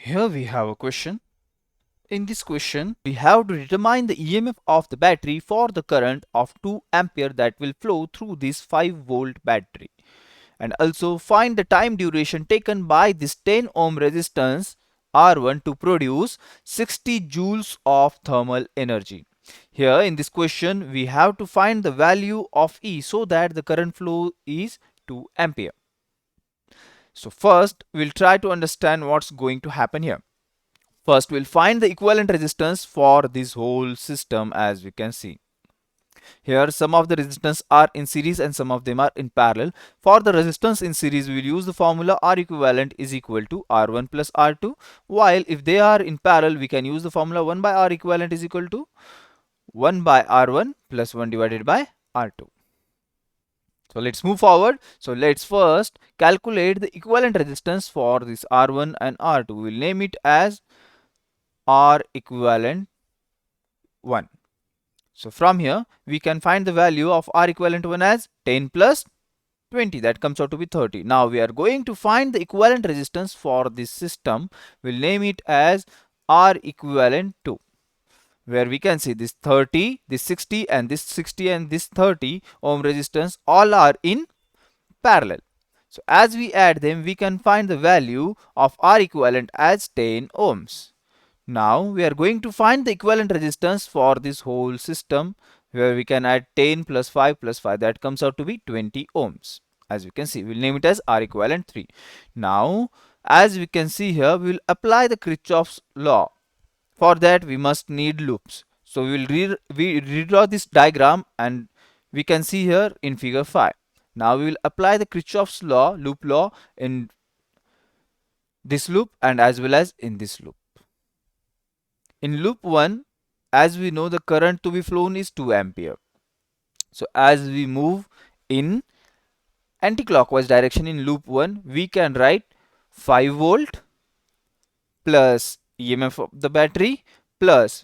Here we have a question. In this question, we have to determine the EMF of the battery for the current of 2 ampere that will flow through this 5-volt battery. And also find the time duration taken by this 10 ohm resistance R1 to produce 60 joules of thermal energy. Here in this question, we have to find the value of E so that the current flow is 2 ampere. So first, we'll try to understand what's going to happen here. First, we'll find the equivalent resistance for this whole system. As we can see here, some of the resistance are in series and some of them are in parallel. For the resistance in series, we will use the formula R equivalent is equal to R1 plus R2, while if they are in parallel, we can use the formula 1 by R equivalent is equal to 1 by R1 plus 1 divided by R2. So let's move forward. So let's first calculate the equivalent resistance for this R1 and R2. We'll name it as R equivalent 1. So from here, we can find the value of R equivalent 1 as 10 plus 20. That comes out to be 30. Now we are going to find the equivalent resistance for this system. We'll name it as R equivalent 2. Where we can see this 30, this 60 and this 60 and this 30 ohm resistance all are in parallel. So as we add them, we can find the value of R equivalent as 10 ohms. Now we are going to find the equivalent resistance for this whole system, where we can add 10 plus 5 plus 5, that comes out to be 20 ohms. As we can see, we'll name it as R equivalent 3. Now as we can see here, we will apply the Kirchhoff's law. For that we must need loops. So we will redraw this diagram and we can see here in figure 5. Now we will apply the Kirchhoff's law, loop law, in this loop and as well as in this loop. In loop 1, as we know, the current to be flown is 2 ampere. So as we move in anti-clockwise direction in loop 1, we can write 5 volt plus EMF of the battery plus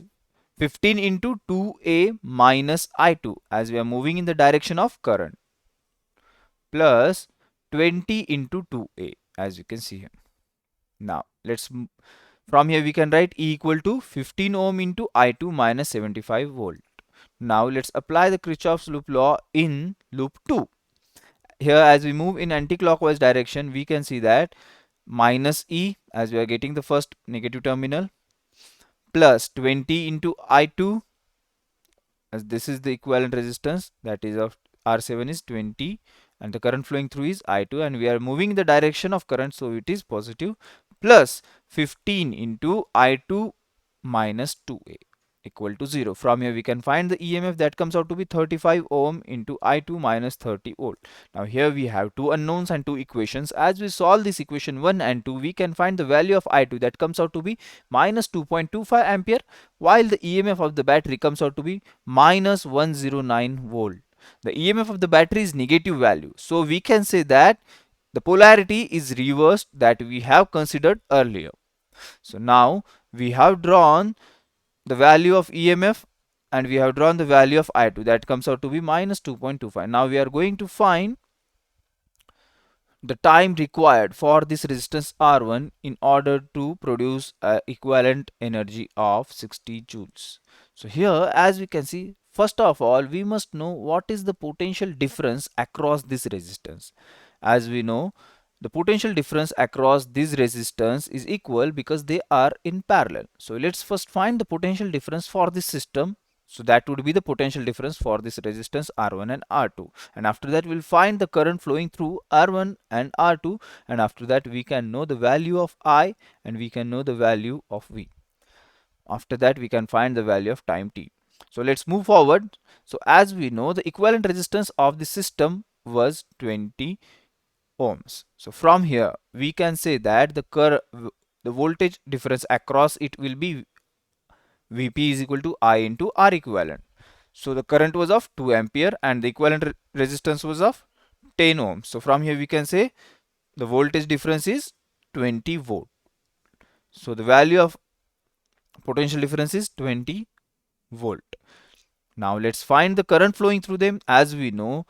15 into 2A minus I2, as we are moving in the direction of current, plus 20 into 2A, as you can see here. Now let's from here we can write E equal to 15 ohm into I2 minus 75 volt. Now let's apply the Kirchhoff's loop law in loop 2. Here as we move in anti-clockwise direction, we can see that minus E, as we are getting the first negative terminal, plus 20 into I2, as this is the equivalent resistance, that is of R7 is 20 and the current flowing through is I2 and we are moving in the direction of current, so it is positive, plus 15 into I2 minus 2A equal to 0. From here we can find the EMF, that comes out to be 35 ohm into I2 minus 30 volt. Now here we have two unknowns and two equations. As we solve this equation 1 and 2, we can find the value of I2, that comes out to be minus 2.25 ampere, while the EMF of the battery comes out to be minus 109 volt. The EMF of the battery is negative value, so we can say that the polarity is reversed that we have considered earlier. So now we have drawn the value of EMF and we have drawn the value of I2, that comes out to be minus 2.25. Now we are going to find the time required for this resistance R1 in order to produce equivalent energy of 60 joules. So here as we can see, first of all we must know what is the potential difference across this resistance. As we know, the potential difference across this resistance is equal because they are in parallel. So let's first find the potential difference for this system. So that would be the potential difference for this resistance R1 and R2. And after that we'll find the current flowing through R1 and R2. And after that we can know the value of I and we can know the value of V. After that we can find the value of time t. So let's move forward. So as we know, the equivalent resistance of the system was 20 ohms. So from here we can say that the voltage difference across it will be Vp is equal to I into R equivalent. So the current was of 2 ampere and the equivalent resistance was of 10 ohms. So from here we can say the voltage difference is 20 volt. So the value of potential difference is 20 volt. Now let's find the current flowing through them. As we know,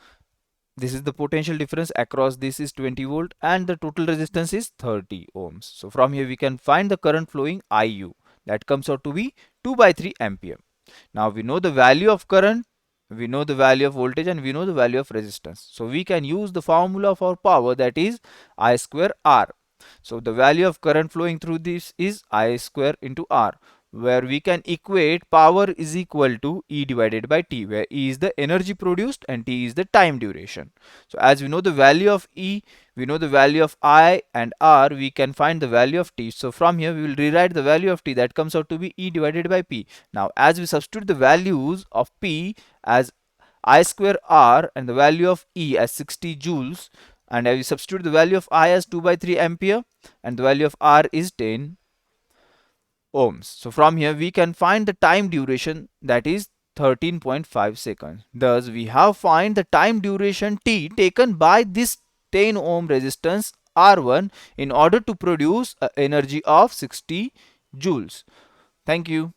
This is the potential difference across this is 20 volt and the total resistance is 30 ohms. So from here we can find the current flowing IU, that comes out to be 2 by 3 ampere. Now we know the value of current, we know the value of voltage, and we know the value of resistance. So we can use the formula for power, that is I square R. So the value of current flowing through this is I square into R, where we can equate power is equal to E divided by T, where E is the energy produced and T is the time duration. So as we know the value of E, we know the value of I and R, we can find the value of T. So from here we will rewrite the value of T, that comes out to be E divided by P. Now as we substitute the values of P as I square R and the value of E as 60 joules, and I will substitute the value of I as 2 by 3 ampere and the value of R is 10 ohms. So from here we can find the time duration, that is 13.5 seconds. Thus we have find the time duration T taken by this 10 ohm resistance R1 in order to produce a energy of 60 joules. Thank you.